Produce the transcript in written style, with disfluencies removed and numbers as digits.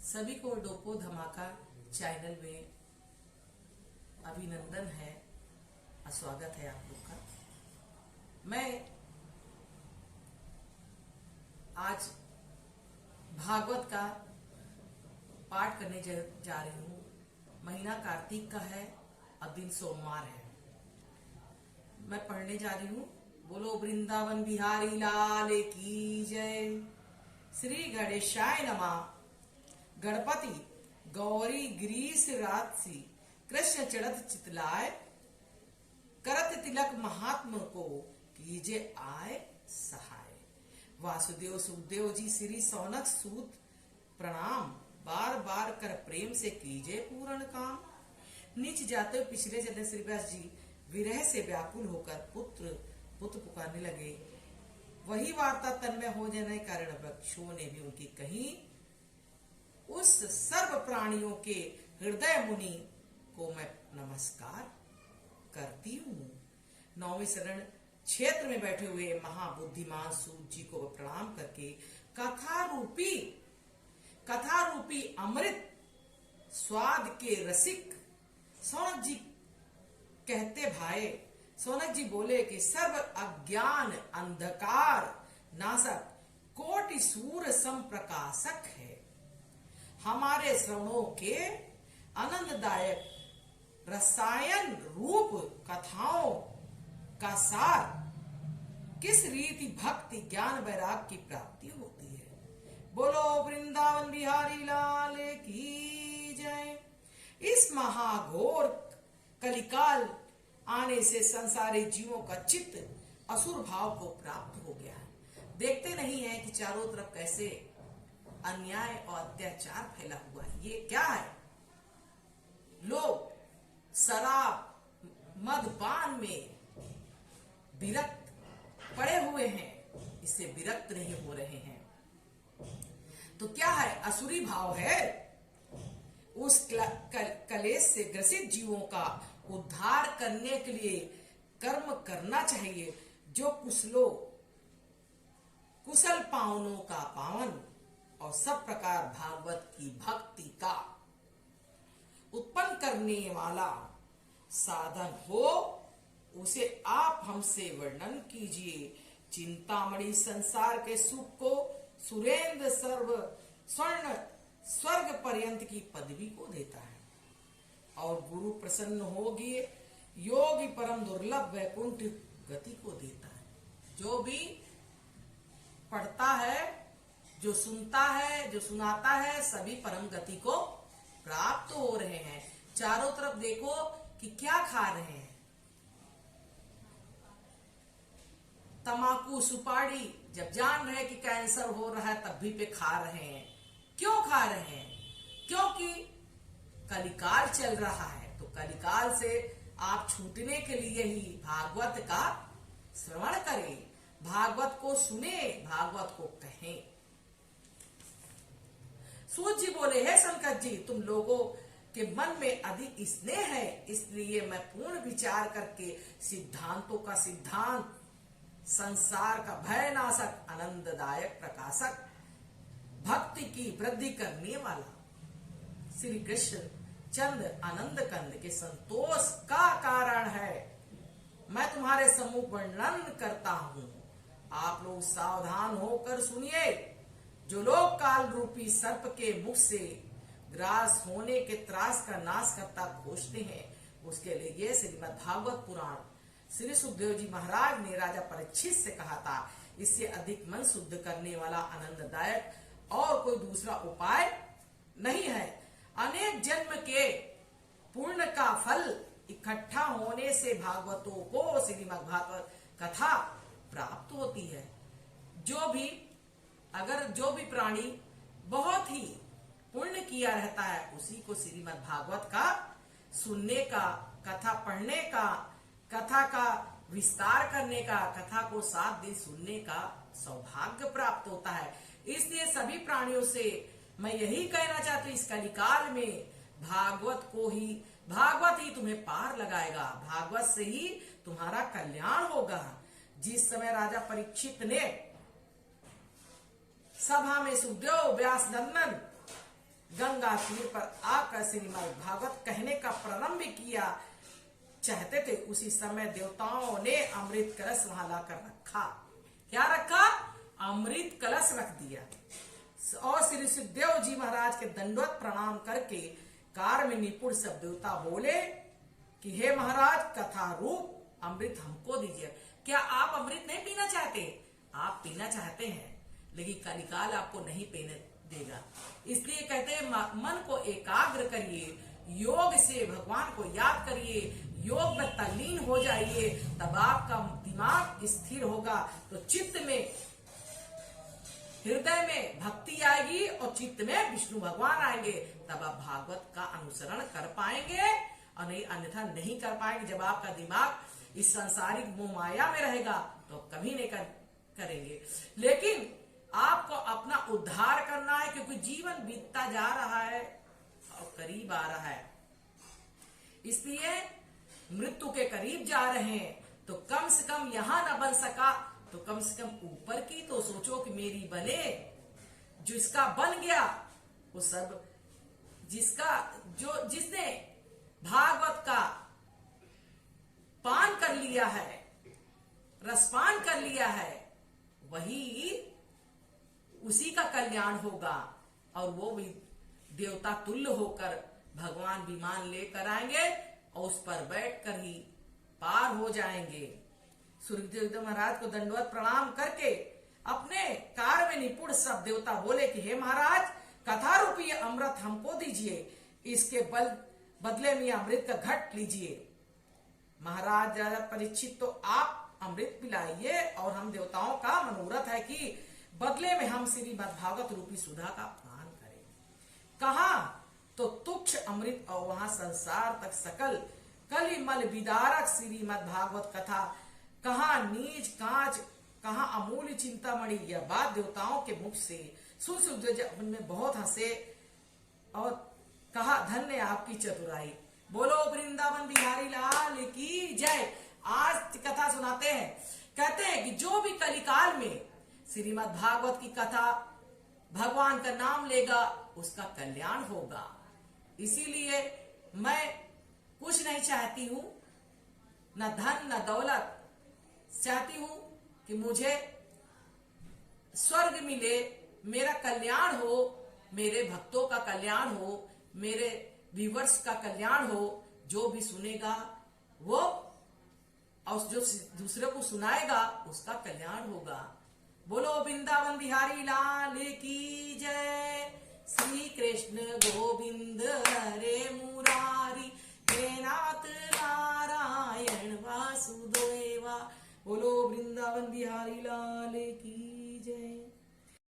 सभी को डोपो धमाका चैनल में अभिनंदन है, स्वागत है आप लोग का। मैं आज भागवत का पाठ करने जा रही हूँ। महीना कार्तिक का है और दिन सोमवार है। मैं पढ़ने जा रही हूँ। बोलो वृंदावन बिहारी लाल की जय। श्री गणेशाय नमः। गणपति गौरी गिरीश रात्रि कृष्ण चढ़त चितलाय, करत तिलक महात्मा को कीजे आय सहाय। वासुदेव सुखदेव जी श्री सौनक सूत प्रणाम, बार बार कर प्रेम से कीजे पूर्ण काम। नीच जाते पिछले जन्म श्री व्यास जी विरह से व्याकुल होकर पुत्र पुत्र पुकारने लगे। वही वार्ता तन्मय हो जाने कारण वृक्षों ने भी उनकी कही। उस सर्व प्राणियों के हृदय मुनि को मैं नमस्कार करती हूँ। नौवीं शरण क्षेत्र में बैठे हुए महाबुद्धिमान सूत जी को प्रणाम करके कथा रूपी अमृत स्वाद के रसिक सौनक जी कहते भाई। सौनक जी बोले कि सर्व अज्ञान अंधकार नाशक कोटि सूर्य संप्रकाशक है। हमारे श्रवणों के आनंददायक रसायन रूप कथाओं का सार किस रीति भक्ति ज्ञान वैराग की प्राप्ति होती है। बोलो वृंदावन बिहारी लाल की जय। इस महाघोर कलिकाल आने से संसारी जीवों का चित्त असुर भाव को प्राप्त हो गया है। देखते नहीं है कि चारों तरफ कैसे अन्याय और अत्याचार फैला हुआ है। ये क्या है? लोग शराब मदपान में विरक्त पड़े हुए हैं, इससे विरक्त नहीं हो रहे हैं। तो क्या है? असुरी भाव है। उस कलेश से ग्रसित जीवों का उद्धार करने के लिए कर्म करना चाहिए, जो कुशल पावनों का पावन और सब प्रकार भागवत की भक्ति का उत्पन्न करने वाला साधन हो, उसे आप हमसे वर्णन कीजिए। चिंतामणि संसार के सुख को सुरेंद्र स्वर्ण स्वर्ग पर्यंत की पदवी को देता है और गुरु प्रसन्न होगी योगी परम दुर्लभ वैकुंठ गति को देता है। जो भी पढ़ता है, जो सुनता है, जो सुनाता है, सभी परम गति को प्राप्त हो रहे हैं। चारों तरफ देखो कि क्या खा रहे हैं। तमाकू सुपारी, जब जान रहे कि कैंसर हो रहा है तब भी पे खा रहे हैं। क्यों खा रहे हैं? क्योंकि कलिकाल चल रहा है। तो कलिकाल से आप छूटने के लिए ही भागवत का श्रवण करें, भागवत को सुने, भागवत को कहें। सूत जी बोले, हे शंकर जी, तुम लोगों के मन में अधिक स्नेह है, इसलिए मैं पूर्ण विचार करके सिद्धांतों का सिद्धांत, संसार का भय नाशक, आनंददायक प्रकाशक, भक्ति की वृद्धि करने वाला श्री कृष्ण चंद्र आनंद कंद के संतोष का कारण है, मैं तुम्हारे सम्मुख वर्णन करता हूँ। आप लोग सावधान होकर सुनिए। जो लोग काल रूपी सर्प के मुख से ग्रास होने के त्रास का नाश करता खोजते हैं, उसके लिए ये श्रीमद् भागवत पुराण श्री सुखदेव जी महाराज ने राजा परीक्षित से कहा था। इससे अधिक मन शुद्ध करने वाला आनंददायक और कोई दूसरा उपाय नहीं है। अनेक जन्म के पुण्य का फल इकट्ठा होने से भागवतों को श्रीमद् भागवत कथा प्राप्त होती है। जो भी प्राणी बहुत ही पुण्य किया रहता है, उसी को श्रीमद् भागवत का सुनने का, कथा पढ़ने का, कथा का विस्तार करने का, कथा को 7 दिन सुनने का सौभाग्य प्राप्त होता है। इसलिए सभी प्राणियों से मैं यही कहना चाहती हूँ, इस कलिकाल में भागवत ही तुम्हें पार लगाएगा, भागवत से ही तुम्हारा कल्याण होगा। जिस समय राजा परीक्षित ने सभा में सुखदेव व्यास नंदन गंगा तीर पर आकर श्रीमद् भागवत कहने का प्रारंभ किया चाहते थे, उसी समय देवताओं ने अमृत कलश वहां लाकर रखा। क्या रखा? अमृत कलश रख दिया। और श्री सुखदेव जी महाराज के दंडवत प्रणाम करके कार में निपुण सब देवता बोले कि हे महाराज, कथा रूप अमृत हमको दीजिए। क्या आप अमृत नहीं पीना चाहते? आप पीना चाहते हैं, लेकिन कलिकाल आपको नहीं पीने देगा। इसलिए कहते हैं मन को एकाग्र करिए, योग से भगवान को याद करिए, योग में तल्लीन हो जाइए, तब आपका दिमाग स्थिर होगा। तो चित्त में, हृदय में भक्ति आएगी और चित्त में विष्णु भगवान आएंगे, तब आप भागवत का अनुसरण कर पाएंगे, और नहीं अन्यथा नहीं कर पाएंगे। जब आपका दिमाग इस सांसारिक मोह माया में रहेगा तो कभी नहीं करेंगे। लेकिन आपको अपना उद्धार करना है, क्योंकि जीवन बीतता जा रहा है और करीब आ रहा है। इसलिए मृत्यु के करीब जा रहे हैं, तो कम से कम यहां न बन सका तो कम से कम ऊपर की तो सोचो कि मेरी बने। जिसका बन गया वो सब, जिसने भागवत का पान कर लिया है, रसपान कर लिया है, वही उसी का कल्याण होगा, और वो भी देवता तुल्य होकर भगवान विमान लेकर आएंगे और उस पर बैठकर ही पार हो जाएंगे। सूर्यदेव महाराज को दंडवत प्रणाम करके अपने कार्य में निपुण सब देवता बोले कि हे महाराज, कथा रूपी अमृत हमको दीजिए, इसके बदले में अमृत का घट लीजिए। महाराज परीक्षित, तो आप अमृत पिलाइए, और हम देवताओं का मनोरथ है कि बदले में हम श्रीमद् भागवत रूपी सुधा का पान करें। कहा तो तुक्ष अमृत, और वहां संसार तक सकल कलिमल विदारक श्रीमद् भागवत कथा, कहा नीच कांच, कहा अमूल्य चिंतामणि। यह बात देवताओं के मुख से सुन सुखदेव में बहुत हंसे और कहा धन्य आपकी चतुराई। बोलो वृंदावन बिहारी लाल की जय। आज कथा सुनाते हैं, कहते हैं कि जो भी कलिकाल में श्रीमद् भागवत की कथा, भगवान का नाम लेगा, उसका कल्याण होगा। इसीलिए मैं कुछ नहीं चाहती हूं, न धन न दौलत, चाहती हूं कि मुझे स्वर्ग मिले, मेरा कल्याण हो, मेरे भक्तों का कल्याण हो, मेरे व्यूवर्स का कल्याण हो। जो भी सुनेगा वो, और जो दूसरे को सुनाएगा उसका कल्याण होगा। बोलो वृंदावन बिहारी लाल की जय। श्री कृष्ण गोविंद हरे मुरारी, हे नाथ नारायण वासुदेवा। बोलो वृंदावन बिहारी लाल की जय।